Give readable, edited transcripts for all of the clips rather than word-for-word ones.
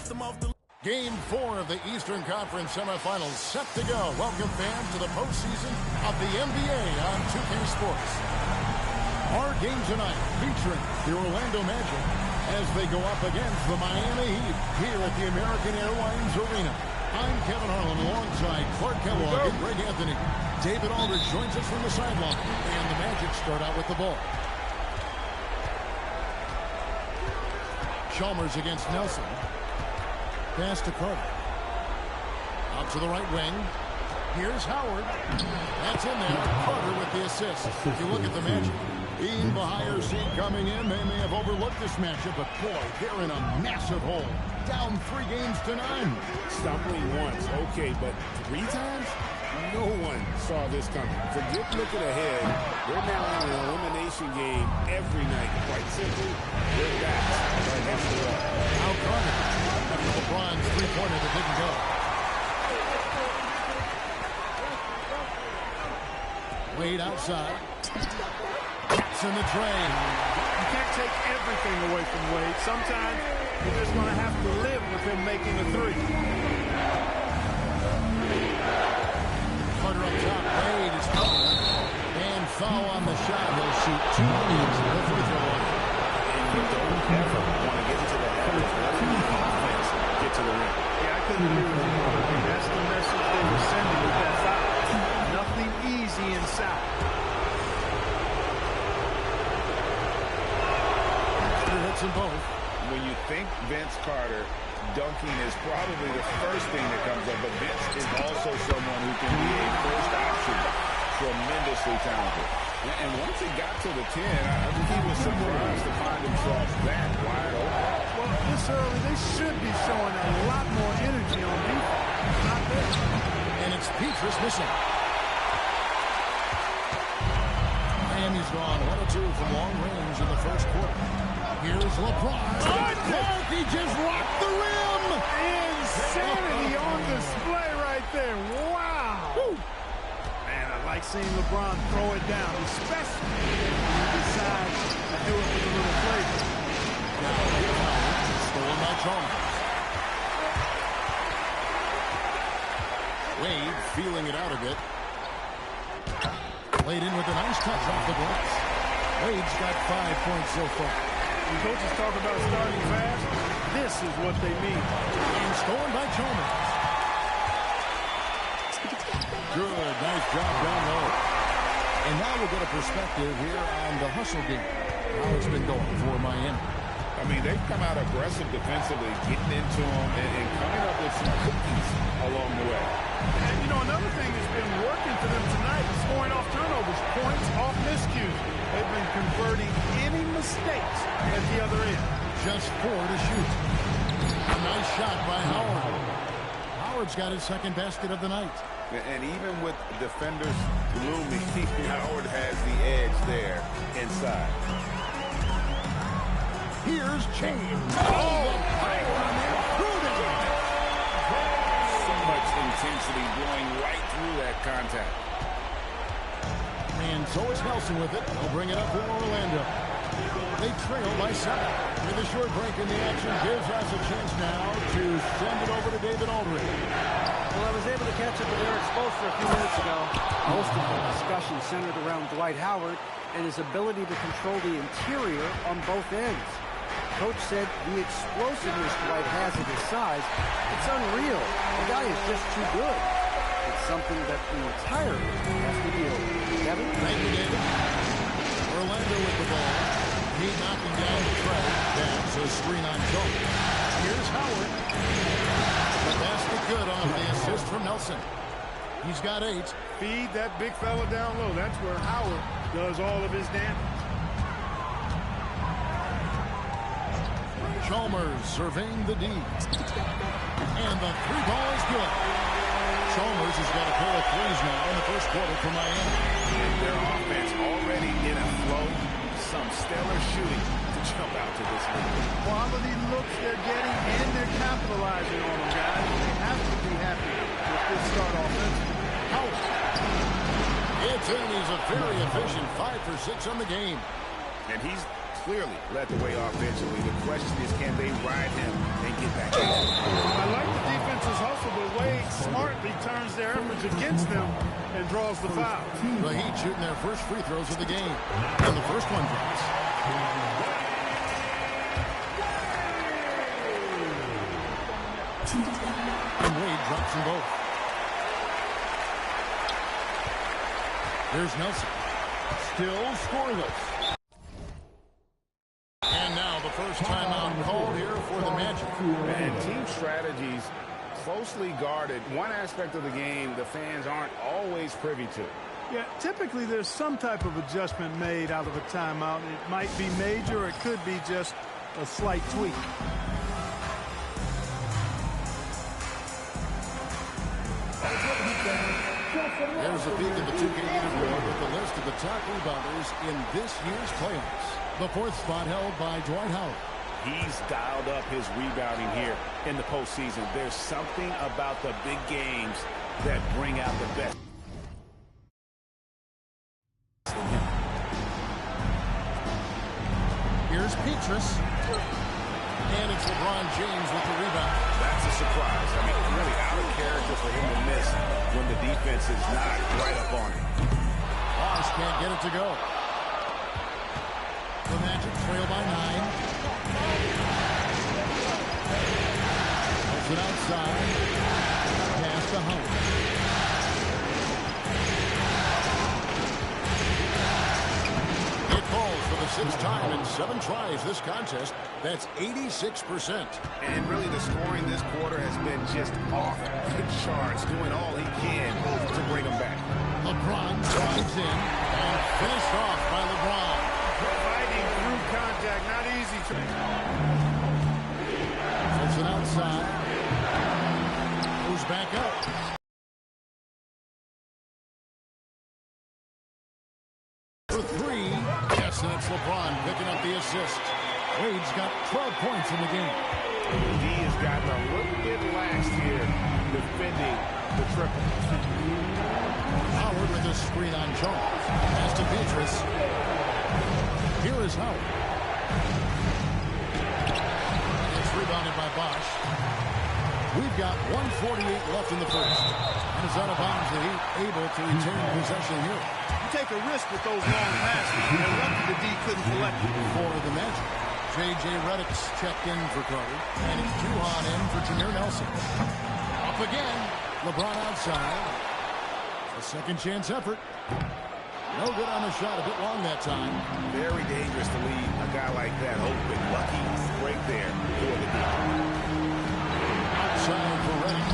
Game 4 of the Eastern Conference semifinals set to go. Welcome, fans, to the postseason of the NBA on 2K Sports. Our game tonight featuring the Orlando Magic as they go up against the Miami Heat here at the American Airlines Arena. I'm Kevin Harlan alongside Clark Kellogg and Greg Anthony. David Aldridge joins us from the sideline, and the Magic start out with the ball. Chalmers against Nelson. Pass to Carter. Out to the right wing. Here's Howard. That's in there. Carter with the assist. If you look at the Magic, being the higher seed coming in, they may have overlooked this matchup, but boy, they're in a massive hole. Down 3 games to 9. Stumbling once, okay, but 3 times? No one saw this coming. Forget looking ahead. We're now in an elimination game every night. Quite simply, we're back right next to us. Now Carter. LeBron's three-pointer that didn't go. Wade outside. Taps in the train. You can't take everything away from Wade. Sometimes you're just going to have to live with him making a 3. Carter up top. Wade is covered. And foul on the shot. He'll shoot 2 into the free throw line. And you don't ever want to get into the habit of letting the offense get to the rim. Yeah, I couldn't agree with you more. That's the message they were sending with that foul. Nothing easy inside. Carter hits them both. When you think Vince Carter, dunking is probably the first thing that comes up, but Vince is also someone who can be a first option. Tremendously talented. And once he got to the 10, I think he was surprised to find himself that wide open. Well, this early, they should be showing a lot more energy on defense. Not there. And it's Petrus missing. Miami's gone 1 or 2 from long range in the first quarter. Here's LeBron. Clark, he just rocked the rim. Insanity on display right there. Wow. Woo. Man, I like seeing LeBron throw it down, especially when he decides to do it with a little flavor. Now, stolen by Chalmers. Wade feeling it out a bit. Played in with a nice touch off the glass. Wade's got 5 points so far. When coaches talk about starting fast, this is what they mean. And stolen by Chalmers. Good, nice job down low. And now we'll get a perspective here on the hustle game. How it's been going for Miami. I mean, they've come out aggressive defensively, getting into them and coming up with some cookies along the way. And, you know, another thing that's been working for them tonight is scoring off turnovers, points off miscues. They've been converting any mistakes at the other end. Just 4 to shoot. A nice shot by Howard. Howard's got his second basket of the night. And even with defenders looming, Howard has the edge there inside. Here's James. Oh, the power on that shooting. So much intensity blowing right through that contact. And so is Nelson with it. He'll bring it up for Orlando. They trail by 7. With a short break in the action gives us a chance now to send it over to David Aldridge. Well, I was able to catch up with Eric Spoelstra a few minutes ago. Most of the discussion centered around Dwight Howard and his ability to control the interior on both ends. Coach said the explosiveness Dwight has at his size, it's unreal. The guy is just too good. It's something that the entire league has to deal with. Kevin? Thank you, David. Orlando with the ball. He knocking down the tray. That's a screen on Jones. Here's Howard. The basket good on the assist from Nelson. He's got 8. Feed that big fella down low. That's where Howard does all of his damage. Chalmers surveying the D. And the 3 ball is good. Chalmers has got a pair of 3s now in the first quarter for Miami. And their offense already in a flow. Some stellar shooting to jump out to this league. Quality looks they're getting, and they're capitalizing on them, guys. They have to be happy with this start offensively. Howard. It's in. He's a very efficient 5 for 6 on the game. And he's clearly led the way offensively. The question is, can they ride him and get back in? I like the defense's hustle, but Wade smartly turns their efforts against them and draws the foul. The Heat shooting their first free throws of the game. And the first one drops. And Wade drops them both. Here's Nelson. Still scoreless. And now the first timeout called here for the Magic. And team strategies closely guarded. One aspect of the game the fans aren't always privy to. Yeah, typically there's some type of adjustment made out of a timeout. It might be major, or it could be just a slight tweak. There's a peek at the 2K leaderboard with the list of the top rebounders in this year's playoffs. The fourth spot held by Dwight Howard. He's dialed up his rebounding here in the postseason. There's something about the big games that bring out the best in him. Here's Petrus. And it's LeBron James with the rebound. That's a surprise. I mean, really out of character for him to miss when the defense is not right up on him. Bosh can't get it to go. The Magic trail by 9. Pulls it outside. Pass to Howard. It falls for the 6th time in 7 tries this contest. That's 86%. And really the scoring this quarter has been just off the charts, doing all he can to bring them back. LeBron drives in and finished off by LeBron. Fighting through contact, not easy. Pulls it outside. Goes back up. For 3. Yes, and it's LeBron picking up the assist. Wade's got 12 points in the game. He has gotten a little bit lax here defending the triple. Howard with a screen on Jones. Pass to Petrus. Here is Howard. It's rebounded by Bosh. We've got 1:48 left in the first. And it's out of bounds. The Heat able to retain possession here. You take a risk with those long passes. And lucky the D couldn't collect it. For the Magic, J.J. Redick's checked in for Carter. And Juhan in for Jameer Nelson. Up again. LeBron outside. A second chance effort. No good on the shot. A bit long that time. Very dangerous to leave a guy like that open. Lucky break there for the D. Outside for Redick.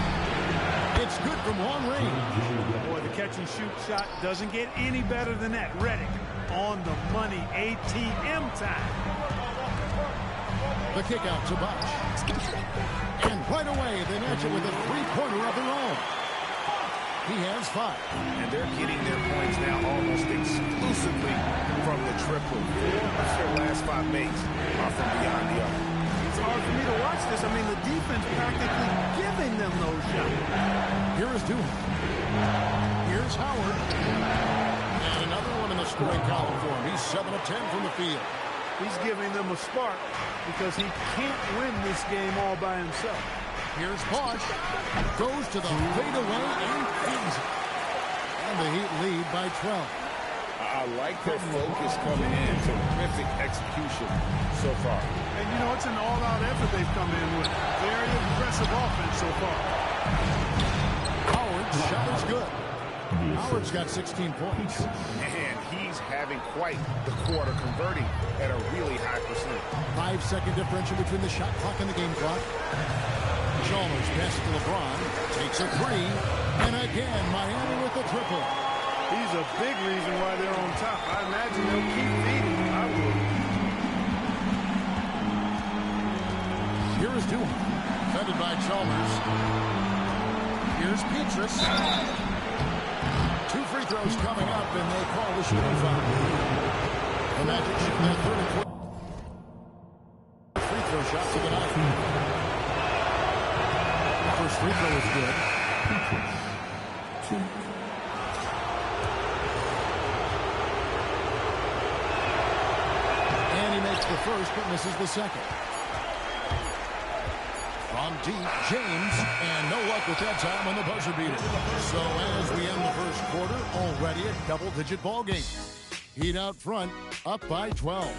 It's good from long range. Boy, the catch-and-shoot shot doesn't get any better than that. Redick on the money. ATM time. The kick out to Bosh. And right away, they match it with a three-pointer of their own. He has 5. And they're getting their points now almost exclusively from the triple. 4 of their last 5 makes are from beyond the arc. It's hard for me to watch this. I mean, the defense practically giving them those shots. Here is Duhan. Here's Howard. And another one in the scoring column for him. He's 7 of 10 from the field. He's giving them a spark because he can't win this game all by himself. Here's Bosh. Goes to the fadeaway and feeds it. And the Heat lead by 12. I like their focus coming in. Terrific execution so far. And, you know, it's an all-out effort they've come in with. Very impressive offense so far. Howard's shot is good. Howard's got 16 points. And he's having quite the quarter, converting at a really high percentage. 5-second differential between the shot clock and the game clock. Chalmers passes to LeBron. Takes a 3. And again, Miami with the triple. He's a big reason why they're on top. I imagine they'll keep feeding. I would. Here is Duhan. Defended by Chalmers. Here's Petrus. 2 free throws coming up, and they call the shooting foul. The Magic shoot their third and fourth free throw shots of the night. The first free throw is good. And he makes the first, but misses the second. From deep, James, and no luck with that time on the buzzer beater. So as we end the first quarter, already a double-digit ball game. Heat out front, up by 12.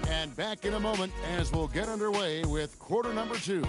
And back in a moment as we'll get underway with quarter number 2.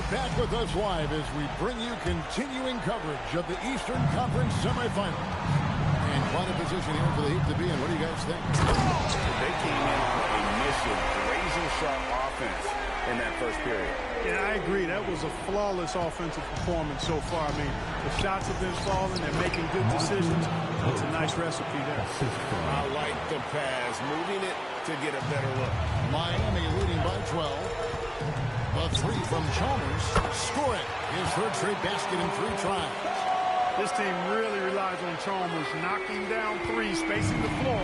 Back with us live as we bring you continuing coverage of the Eastern Conference semifinals. And quite a position here for the Heat to be in. What do you guys think? They came in on a mission, razor-sharp offense in that first period. Yeah, I agree. That was a flawless offensive performance so far. I mean, the shots have been falling. They're making good decisions. That's a nice recipe there. I like the pass, moving it to get a better look. Miami leading by 12. A three from Chalmers. Score it. His third straight basket in 3 tries. This team really relies on Chalmers knocking down threes, spacing the floor.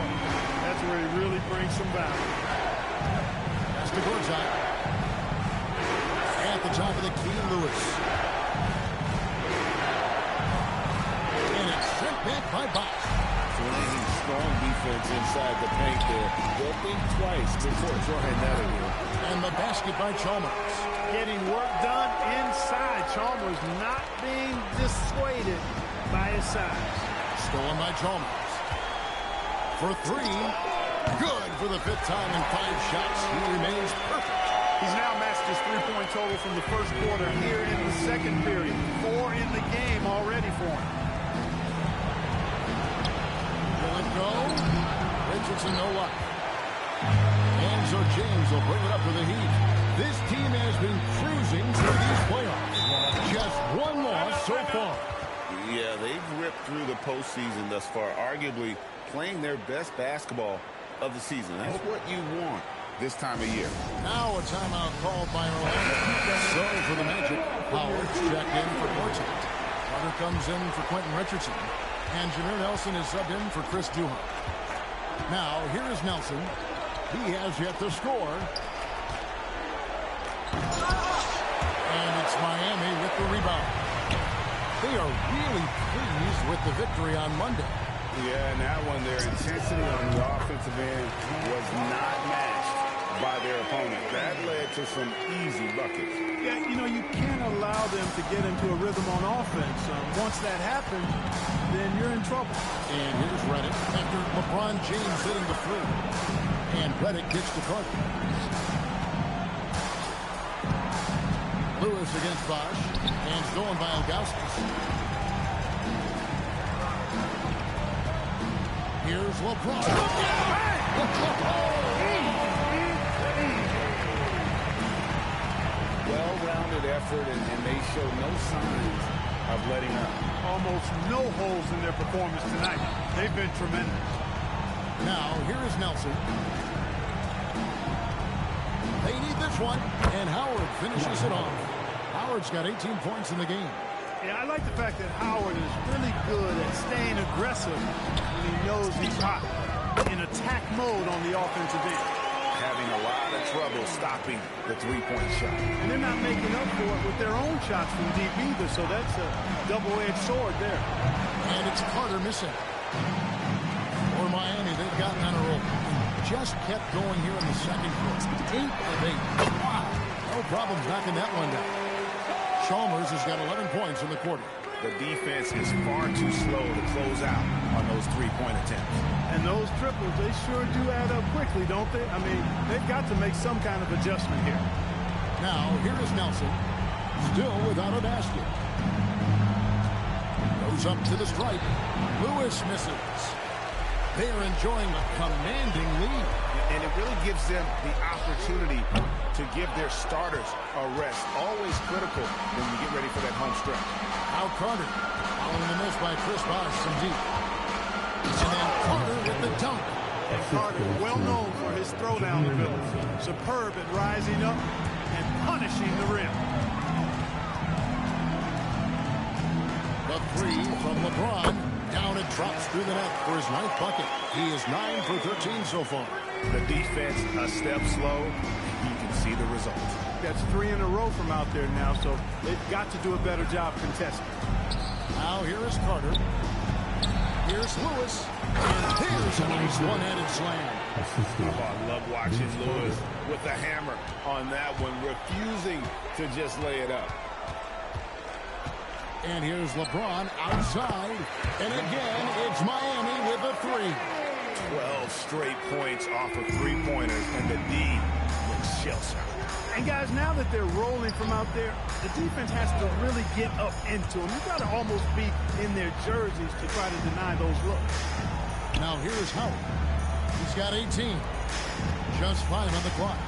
That's where he really brings some value. That's to Gortat. At the top of the key, Lewis. And it's sent back by Bosch. Playing strong defense inside the paint there. They'll think twice before trying that again. And the basket by Chalmers. Getting work done inside. Chalmers not being dissuaded by his size. Stolen by Chalmers. For 3. Good for the 5th time in 5 shots. He remains perfect. He's now matched his three-point total from the first quarter here in the second period. 4 in the game already for him. Will it go? Richardson, no luck. And so James will bring it up for the Heat. This team has been cruising through these playoffs. Just 1 loss so far. Yeah, they've ripped through the postseason thus far, arguably playing their best basketball of the season. That's what you want this time of year. Now a timeout called by Orlando. So for the Magic, Howard's checked in for Gortat. Carter comes in for Quentin Richardson. And Jameer Nelson is subbed in for Chris Duhon. Now, here is Nelson. He has yet to score. And it's Miami with the rebound. They are really pleased with the victory on Monday. Yeah, and that one, their intensity on the offensive end was not matched by their opponent. That led to some easy buckets. Yeah, you know, you can't allow them to get into a rhythm on offense. Once that happens, then you're in trouble. And here's Redick after LeBron James hitting the three. And Redick gets to Carter. Lewis against Bosch. And stolen by Ilgauskas. Here's LeBron. Well-rounded effort, and they show no signs of letting up. Almost no holes in their performance tonight. They've been tremendous. Now, here is Nelson. They need this one, and Howard finishes it off. Howard's got 18 points in the game. Yeah, I like the fact that Howard is really good at staying aggressive when he knows he's hot. In attack mode on the offensive end. Having a lot of trouble stopping the three-point shot. And they're not making up for it with their own shots from deep either, so that's a double-edged sword there. And it's Carter missing. For Miami, they've gotten on a roll. Just kept going here in the second quarter. 8 of 8. Wow. No problems knocking that one down. Chalmers has got 11 points in the quarter. The defense is far too slow to close out on those three-point attempts. And those triples, they sure do add up quickly, don't they? I mean, they've got to make some kind of adjustment here. Now, here is Nelson. Still without a basket. Goes up to the stripe. Lewis misses. They are enjoying a commanding lead. And it really gives them the opportunity to give their starters a rest. Always critical when you get ready for that home stretch. Now Carter, following the miss by Chris Bosh from deep. And then Carter with the dunk. And Carter, well known for his throwdown ability. Superb at rising up and punishing the rim. The three from LeBron. Down it drops through the net for his 9th bucket. He is 9 for 13 so far. The defense a step slow. You can see the result. That's 3 in a row from out there now, so they've got to do a better job contesting. Now here is Carter. Here's Lewis. And here's a nice one-handed slam. Oh, I love watching Lewis with the hammer on that one, refusing to just lay it up. And here's LeBron outside. And again, it's Miami with a 3. 12 straight points off of three-pointers, and the D looks shell-shocked. And guys, now that they're rolling from out there, the defense has to really get up into them. You've got to almost be in their jerseys to try to deny those looks. Now here's Howard. He's got 18. Just 5 on the clock.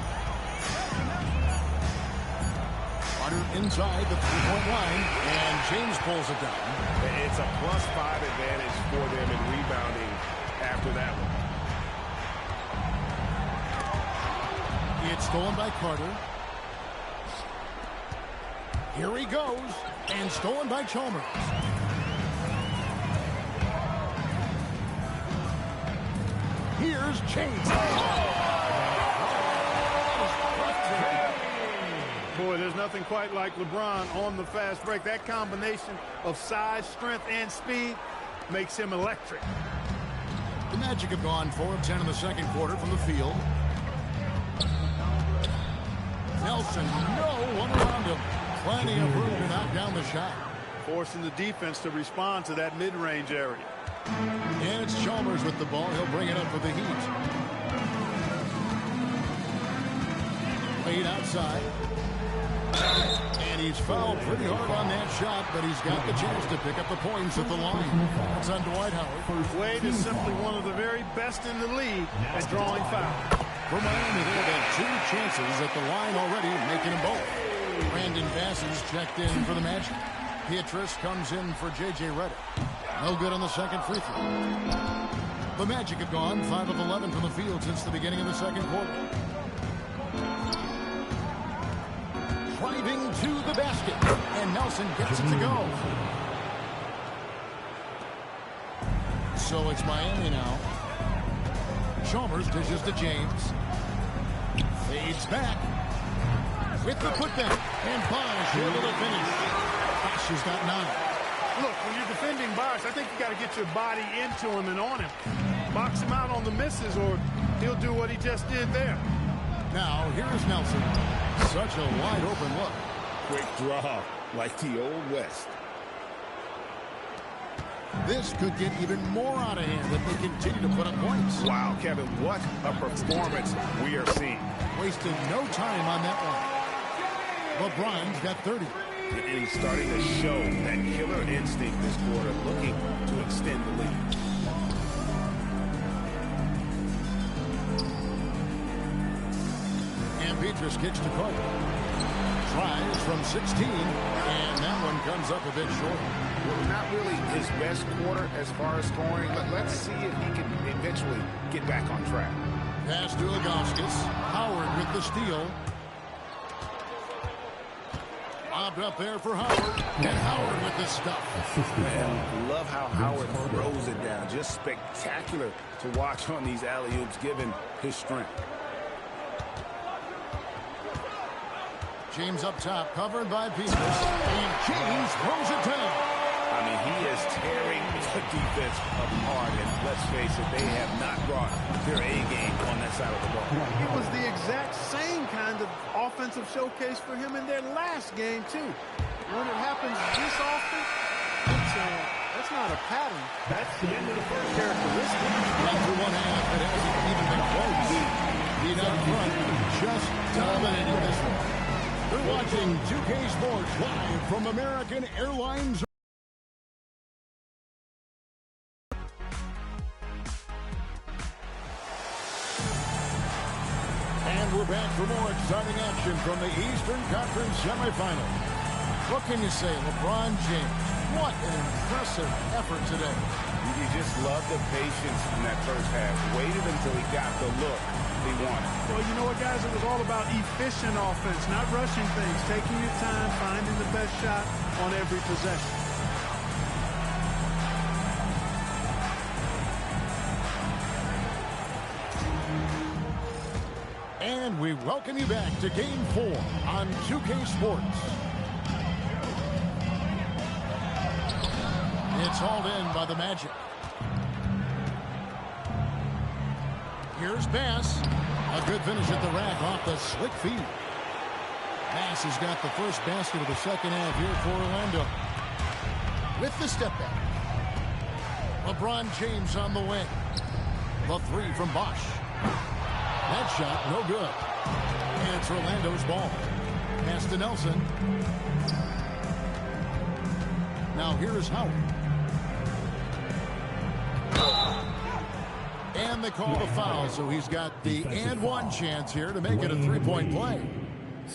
Carter inside the three-point line, and James pulls it down. It's a +5 advantage for them in rebounding after that one. It's stolen by Carter. Here he goes, and stolen by Chalmers. Here's James. Boy, there's nothing quite like LeBron on the fast break. That combination of size, strength, and speed makes him electric. The Magic have gone 4 of 10 in the second quarter from the field. Nelson, no one around him. Plenty of room to knock down the shot. Forcing the defense to respond to that mid-range area. And it's Chalmers with the ball. He'll bring it up for the Heat. Laid outside. And he's fouled pretty hard on that shot, but he's got the chance to pick up the points at the line. That's on Dwight Howard. Wade is simply one of the very best in the league at drawing fouls. For Miami, they've had 2 chances at the line already, making them both. Brandon Bass is checked in for the Magic. Pietrus comes in for J.J. Redick. No good on the second free throw. The Magic have gone 5 of 11 from the field since the beginning of the second quarter. Driving to the basket, and Nelson gets it to go. So it's Miami now. Chalmers dishes to James. Fades back. With the putback. And Bosh able to finish. Bosh has got 9. Look, when you're defending Bosh, I think you got to get your body into him and on him. Box him out on the misses, or he'll do what he just did there. Now, here's Nelson. Such a wide open look. Quick draw, like the Old West. This could get even more out of hand if they continue to put up points. Wow, Kevin, what a performance we are seeing. Wasted no time on that one. LeBron's got 30. And he's starting to show that killer instinct this quarter, looking to extend the lead. And Pietrus kicks to Carter. Tries from 16, and that one comes up a bit short. Well, not really his best quarter as far as scoring, but let's see if he can eventually get back on track. Pass to Ilgauskas. Howard with the steal. Lobbed up there for Howard. And Howard with the stuff. Man, love how Howard throws it down. Just spectacular to watch on these alley-oops, given his strength. James up top, covered by Pietrus. And James throws it down. I mean, he is tearing the defense apart, and let's face it, they have not brought their A-game on that side of the ball. It was the exact same kind of offensive showcase for him in their last game, too. When it happens this often, that's not a pattern. That's the end of the first characteristic. After one half, it hasn't even been close. Heat up front, just dominating this one. You're watching 2K Sports live from American Airlines. And we're back for more exciting action from the Eastern Conference semifinal. What can you say, LeBron James? What an impressive effort today. You just love the patience in that first half. Waited until he got the look he wanted. Well, you know what, guys? It was all about efficient offense, not rushing things, taking your time, finding the best shot on every possession. welcome you back to Game 4 on 2K Sports. It's hauled in by the Magic. Here's Bass. A good finish at the rack off the slick feed. Bass has got the first basket of the second half here for Orlando. With the step back. LeBron James on the wing. The three from Bosch. That shot, no good. And it's Orlando's ball. Pass to Nelson. Now here's Howard. And they call the foul, so he's got the and one chance here to make it a three-point play.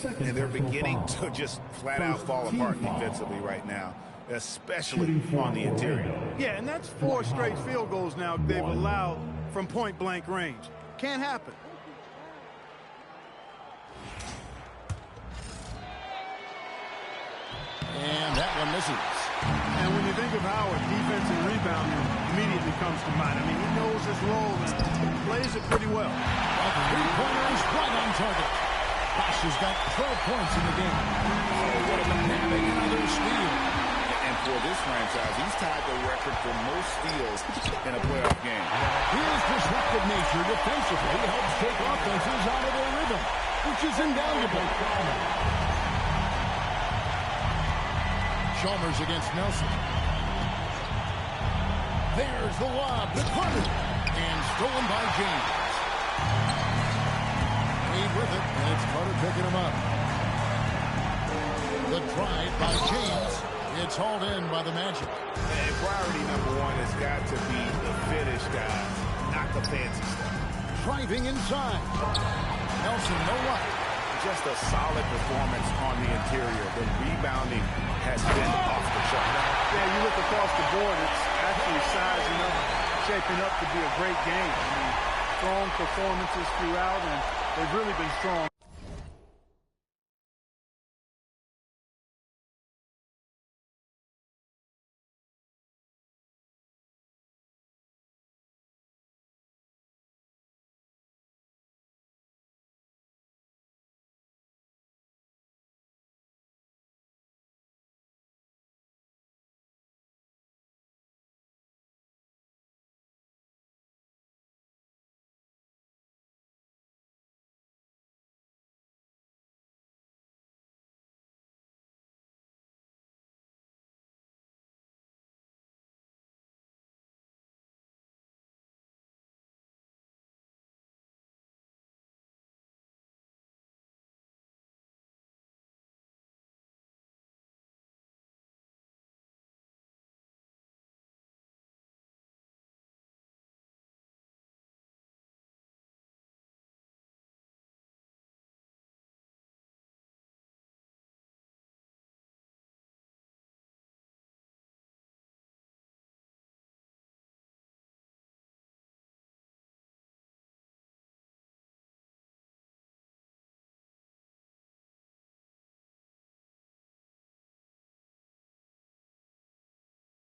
And they're beginning to just flat-out fall apart defensively right now, especially on the interior. Yeah, and that's 4 straight field goals now they've allowed from point-blank range. Can't happen. And that one misses. And when you think of Howard, defense and rebounding immediately comes to mind. I mean, he knows his role and plays it pretty well. A three-pointer is right on target. Bosch has got 12 points in the game. Oh, what a dynamic another steal. And for this franchise, he's tied the record for most steals in a playoff game. His disruptive nature defensively helps take offenses out of their rhythm, which is invaluable. Chalmers against Nelson. There's the lob to Carter. And stolen by James. Wade with it, and it's Carter picking him up. The drive by James. It's hauled in by the Magic. And priority number one has got to be the finish, guys, not the fancy stuff. Driving inside. Nelson, no luck. Just a solid performance on the interior. The rebounding has been off the chart. Yeah, you look across the board, it's actually sizing up, shaping up to be a great game. I mean, strong performances throughout, and they've really been strong.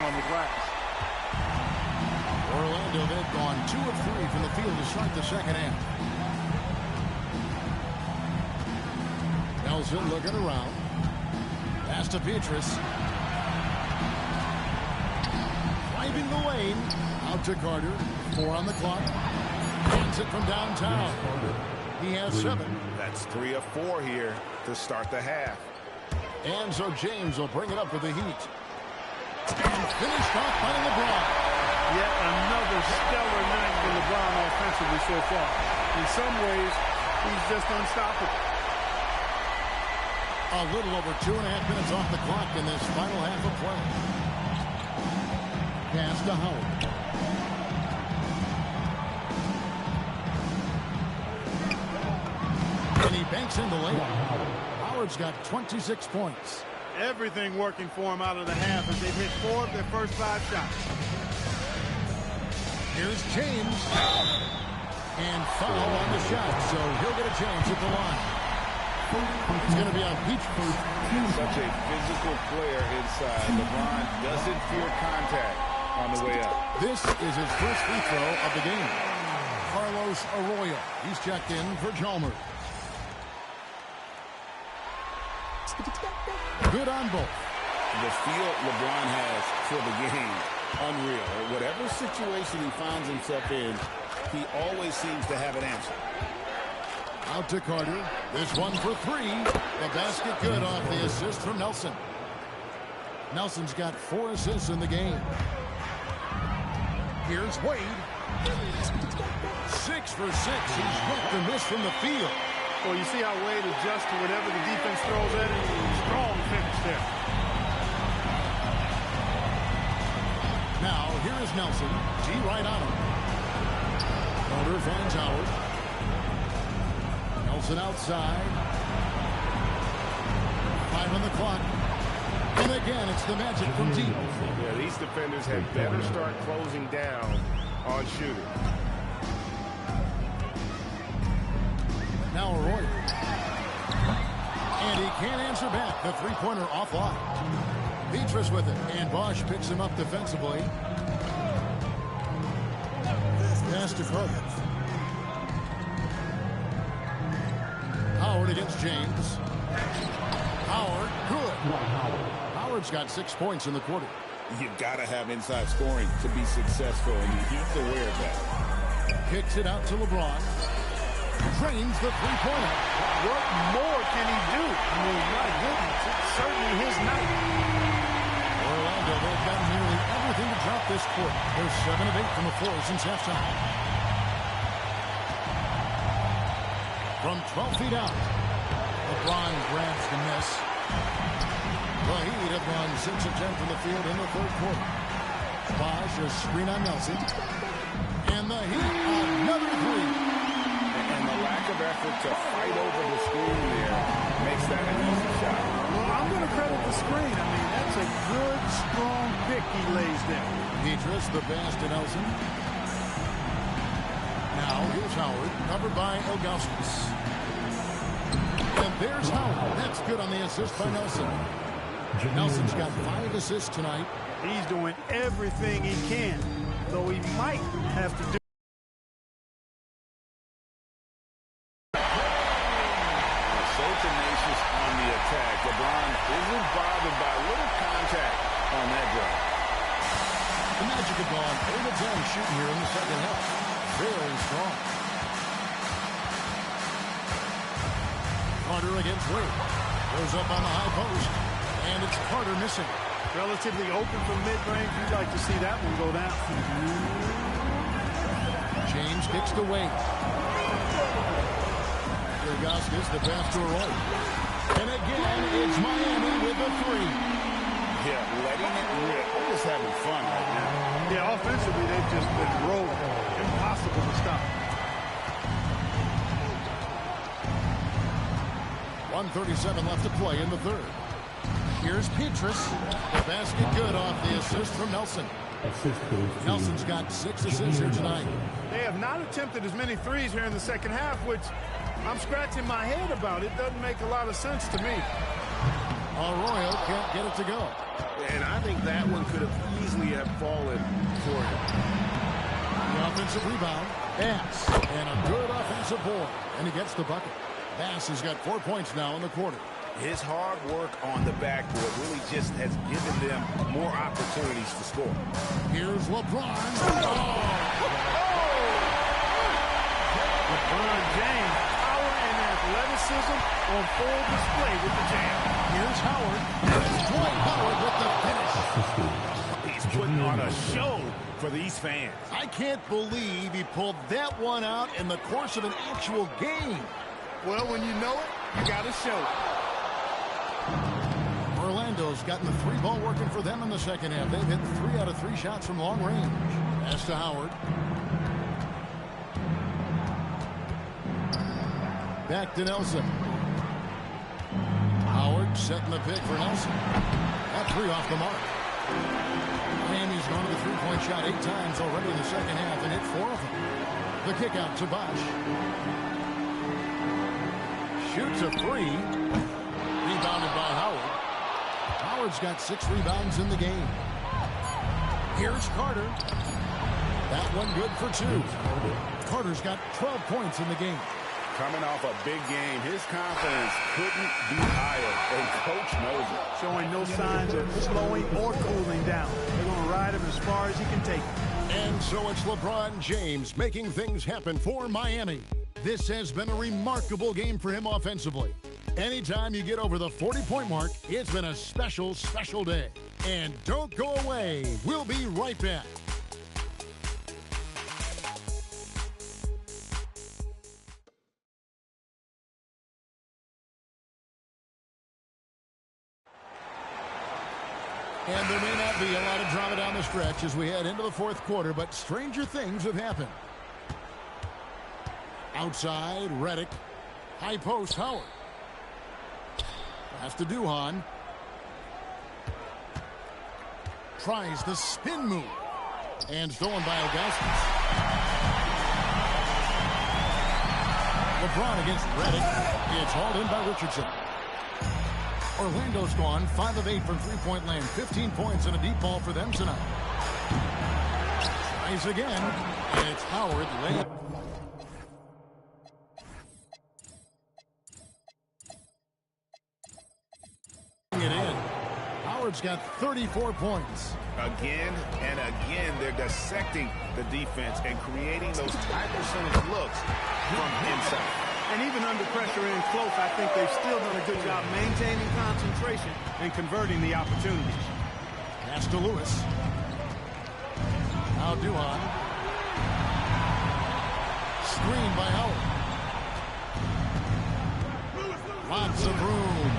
On the glass. Orlando, they've gone 2 of 3 from the field to start the second half. Nelson looking around. Pass to Petrus. Driving the lane. Out to Carter. 4 on the clock. Hands it from downtown. He has 7. That's 3 of 4 here to start the half. And so James will bring it up with the Heat. And finished off by LeBron. Yet another stellar night for LeBron offensively so far. In some ways, he's just unstoppable. A little over 2.5 minutes off the clock in this final half of play. Pass to Howard. And he banks in the lane. Howard's got 26 points. Everything working for him out of the half as they've hit 4 of their first 5 shots. Here's James. And foul on the shot, so he'll get a chance at the line. It's going to be on Petrus. Such a physical player inside. LeBron doesn't fear contact on the way up. This is his first free throw of the game. Carlos Arroyo. He's checked in for Chalmers. on both. The feel LeBron has for the game, unreal. Whatever situation he finds himself in, he always seems to have an answer. Out to Carter. This one for three. The basket good off the assist from Nelson. Nelson's got 4 assists in the game. Here's Wade. 6 for 6. He's hooked and missed from the field. Well, you see how Wade adjusts to whatever the defense throws at him. Strong finish there. Now, here is Nelson. G right on him. Carter finds Howard. Nelson outside. 5 on the clock. And again, it's the Magic from deep. Yeah, these defenders had better start closing down on shooting. Now Arroyo. And he can't answer back. The three-pointer offline. Petrus with it. And Bosch picks him up defensively. Pass to Carter. Howard against James. Howard, good. Howard's got 6 points in the quarter. You've got to have inside scoring to be successful, and he's aware of that. Kicks it out to LeBron. Drains the three-pointer. What more can he do? I mean, my goodness, it's certainly his night. Orlando, they've done nearly everything to drop this quarter. They're 7 of 8 from the floor since halftime. From 12 feet out, LeBron grabs the miss. The Heat have gone 6 of 10 from the field in the third quarter. Bosch, a screen on Nelson. And the Heat, another three. And the lack of effort to fight over the screen there makes that an easy shot. Well, I'm going to credit the screen. I mean, that's a good, strong pick he lays there. Petrus, the pass to Nelson. Now, here's Howard, covered by Ilgauskas. And there's Howard. That's good on the assist by Nelson. Nelson's got 5 assists tonight. He's doing everything he can, though he might have to do. So tenacious on the attack. LeBron isn't bothered by a little contact on that drive. The Magic have gone 8 of 10 shooting here in the second half. Very strong. Carter against Wade. Goes up on the high post. And it's Carter missing. Relatively open from mid-range. You'd like to see that one go down. James kicks to Wade. Ilgauskas, the pass to Arroyo. And again, it's Miami with a three. Yeah, letting it rip. They're just having fun right now. Yeah, offensively, they've just been rolling. Impossible to stop. 1:37 left to play in the third. Here's Petrus. The basket good off the assist from Nelson. Nelson's got 6 assists here tonight. They have not attempted as many threes here in the second half, which I'm scratching my head about. It doesn't make a lot of sense to me. Arroyo can't get it to go. And I think that one could have easily have fallen for him. The offensive rebound. Bass. And a good offensive board. And he gets the bucket. Bass has got 4 points now in the quarter. His hard work on the backboard really just has given them more opportunities to score. Here's LeBron. LeBron James, power and athleticism on full display with the jam. Here's Howard. And it's Dwight Howard with the finish. He's putting on a show for these fans. I can't believe he pulled that one out in the course of an actual game. Well, when you know it, you got to show it. Orlando's gotten the 3-ball working for them in the second half. They've hit 3 out of 3 shots from long range. Pass to Howard. Back to Nelson. Howard setting the pick for Nelson. That 3 off the mark. Miami's gone to the 3-point shot 8 times already in the second half and hit 4 of them. The kick out to Bosch. Shoots a 3. Rebounded by Howard. Howard's got 6 rebounds in the game. Here's Carter. That one good for 2. Carter's got 12 points in the game. Coming off a big game, his confidence couldn't be higher, and Coach knows it. Showing no signs of slowing or cooling down. They're going to ride him as far as he can take him. And so it's LeBron James making things happen for Miami. This has been a remarkable game for him offensively. Anytime you get over the 40-point mark, it's been a special, special day. And don't go away. We'll be right back. And there may not be a lot of drama down the stretch as we head into the fourth quarter, but stranger things have happened. Outside, Redick. High post, Howard. Pass to Duhan. Tries the spin move. And stolen by Ilgauskas. LeBron against Redick. It's hauled in by Richardson. Orlando's gone 5 of 8 from three-point land. 15 points and a deep ball for them tonight. Tries again. And it's Howard late. It in. Howard's got 34 points. Again and again, they're dissecting the defense and creating those high percentage looks from inside. And even under pressure and close, I think they've still done a good job maintaining concentration and converting the opportunities. Pass to Lewis. Now Duhan. Screen by Howard. Lots of room.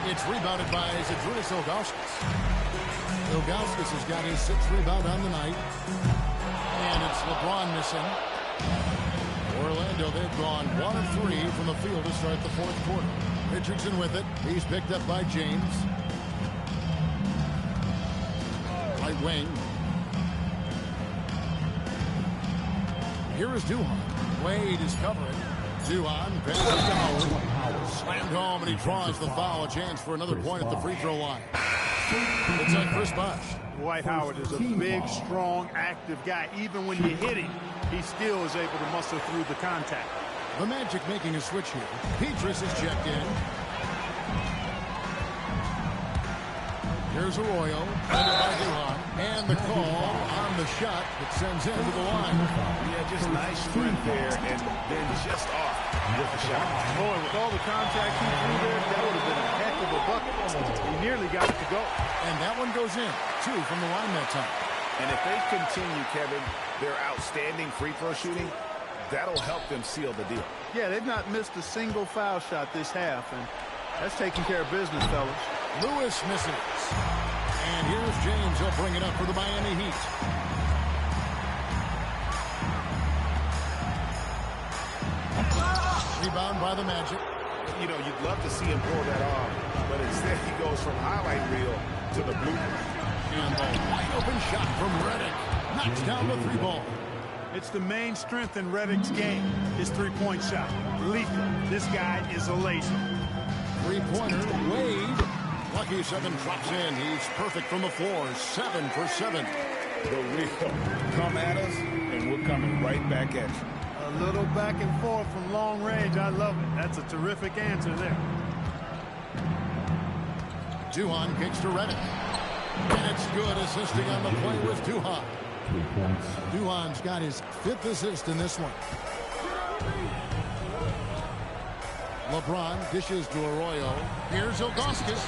It's rebounded by Zydrunas Ilgauskas. Ilgauskas has got his 6th rebound on the night. And it's LeBron missing. Orlando, they've gone 1 of 3 from the field to start the fourth quarter. Richardson with it. He's picked up by James. Right wing. Here is Duhan. Wade is covering. Duhan passes to Howard. Slammed home, and he draws the foul. A chance for another point at the free throw line. It's on Chris Bosh. Dwight Howard is a big, strong, active guy. Even when you hit him, he still is able to muscle through the contact. The Magic making a switch here. Petrus is checked in. Here's Arroyo. Under by Duhan. And the call on the shot that sends him to the line. Yeah, just nice strength there, and then just off with the shot. Boy, with all the contact he threw there, that would have been a heck of a bucket. He nearly got it to go. And that one goes in. 2 from the line that time. And if they continue, Kevin, their outstanding free throw shooting, that'll help them seal the deal. Yeah, they've not missed a single foul shot this half, and that's taking care of business, fellas. Lewis misses. And here's James. He'll bring it up for the Miami Heat. Rebound by the Magic. You know, you'd love to see him pull that off, but instead he goes from highlight reel to the blooper. And a wide open shot from Redick. Knocks down the 3-ball. It's the main strength in Redick's game, his three-point shot. Lethal. This guy is a laser. Three-pointer, Wade. Lucky 7 drops in. He's perfect from the floor. 7 for 7. The real come at us, and we're coming right back at you. A little back and forth from long range. I love it. That's a terrific answer there. Duhan kicks to Redick. And it's good, assisting on the play with Duhan. Duhan's got his 5th assist in this one. LeBron dishes to Arroyo. Here's Ilgauskas.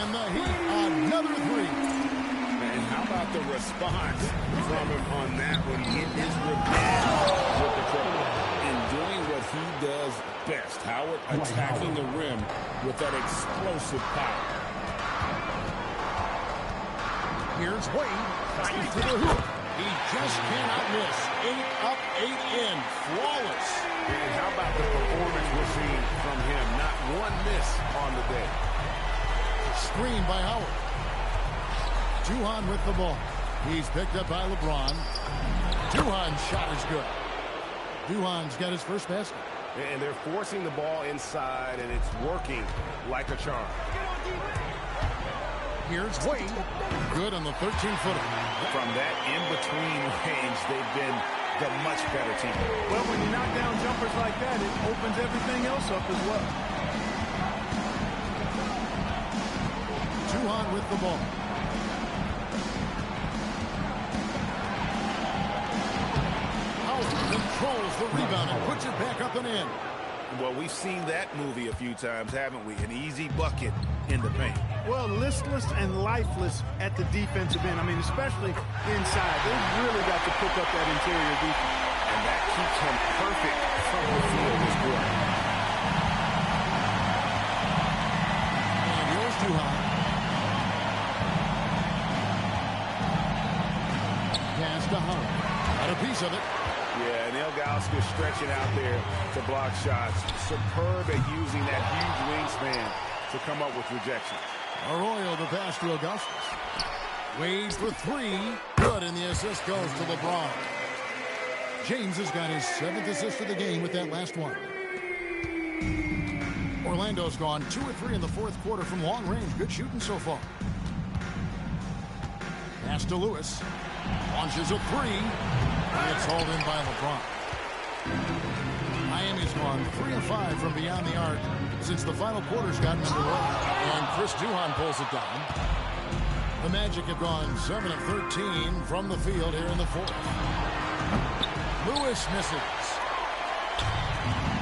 And the Heat, another 3. And how about the response from him on that one? It is revenge with the triple. And doing what he does best. Howard attacking the rim with that explosive power. Here's Wade. Fires to the hoop. He just cannot miss. 8 up, 8 in. Flawless. And how about the performance we're seeing from him? Not one miss on the day. Screen by Howard. Duhan with the ball. He's picked up by LeBron. Duhan's shot is good. Duhan's got his first basket. And they're forcing the ball inside, and it's working like a charm. Here's Wade. Good on the 13-footer. From that in-between range, they've been the much better team. Well, when you knock down jumpers like that, it opens everything else up as well. Duhon with the ball. Controls the rebound and puts it back up and in. Well, we've seen that movie a few times, haven't we? An easy bucket in the paint. Well, listless and lifeless at the defensive end. I mean, especially inside. They've really got to pick up that interior defense. And that keeps him perfect from the field as well. And here's Duhon. Pass to Howard. Got a piece of it. Yeah, and Ilgauskas stretching out there to block shots. Superb at using that huge wingspan to come up with rejection. Arroyo the pass to Ilgauskas. Wade for three. Good, and the assist goes to LeBron. James has got his 7th assist of the game with that last one. Orlando's gone 2 of 3 in the 4th quarter from long range. Good shooting so far. Pass to Lewis. Launches a three. And it's hauled in by LeBron. Miami's gone 3 of 5 from beyond the arc since the final quarter's gotten underway. And Chris Duhon pulls it down. The Magic have gone 7 of 13 from the field here in the 4th. Lewis misses.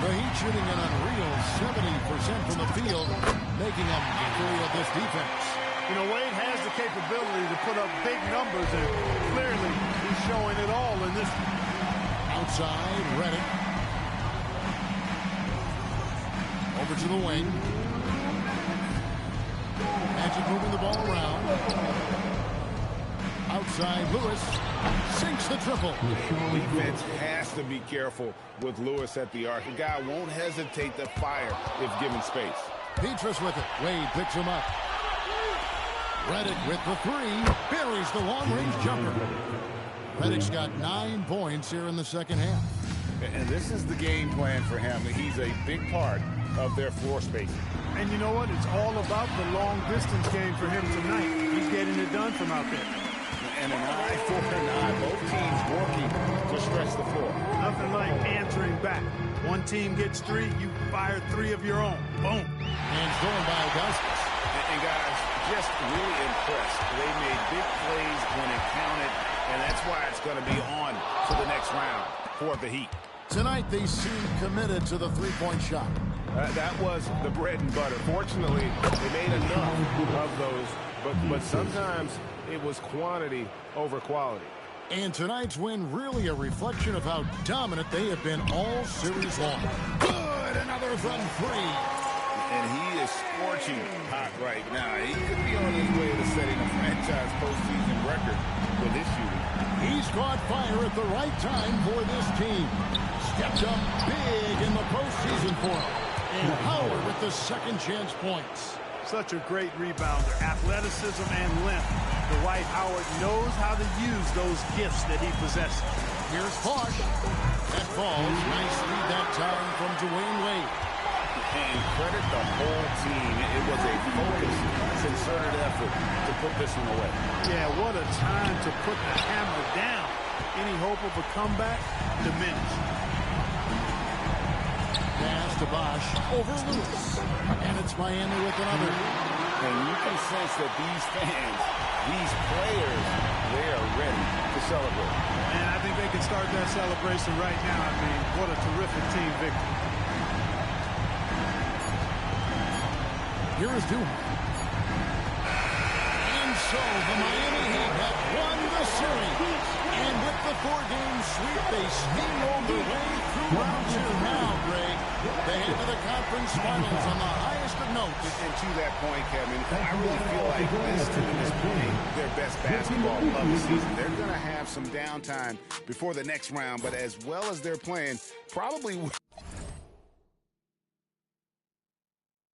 The Heat shooting an unreal 70% from the field, making a mockery of this defense. You know, Wade has the capability to put up big numbers, and clearly he's showing it all in this. Outside, Redick. Over to the wing. Magic moving the ball around. Outside, Lewis sinks the triple. Defense has to be careful with Lewis at the arc. The guy won't hesitate to fire if given space. Petrus with it. Wade picks him up. Redick with the three. Buries the long-range jumper. Redick's got 9 points here in the second half. And this is the game plan for him. He's a big part of their floor spacing. And you know what? It's all about the long-distance game for him tonight. He's getting it done from out there. And an eye for an eye. Both teams working to stretch the floor. Nothing like answering back. One team gets 3, you fire 3 of your own. Boom. And stolen by Ilgauskas. And guys, just really impressed. They made big plays when it counted, and that's why it's going to be on to the next round for the Heat. Tonight, they seem committed to the three-point shot. That was the bread and butter. Fortunately, they made enough of those, but sometimes it was quantity over quality. And tonight's win really a reflection of how dominant they have been all series long. Good, another from 3. And he is scorching hot right now. He could be on his way to setting a franchise postseason record with his shooting. He's caught fire at the right time for this team. Stepped up big in the postseason for him. And Howard with the second chance points. Such a great rebounder. Athleticism and length. Dwight Howard knows how to use those gifts that he possesses. Here's Bosh. That falls. Nice lead that time from Dwayne Wade. And credit the whole team. It was a focused, concerted effort to put this one away. Yeah, what a time to put the hammer down. Any hope of a comeback diminished. Pass to Bosh over Lewis. And it's Miami with another. And you can sense that these fans, these players, they are ready to celebrate. And I think they can start that celebration right now. I mean, what a terrific team victory. Here is Duhon. And so the Miami Heat have won the series. And with the 4-game sweep, they steamrolled their way through round 2. Now, Greg, they head to the conference finals on the highest of notes. And to that point, Kevin, I really feel like this team is playing their best basketball of the season. They're going to have some downtime before the next round, but as well as they're playing, probably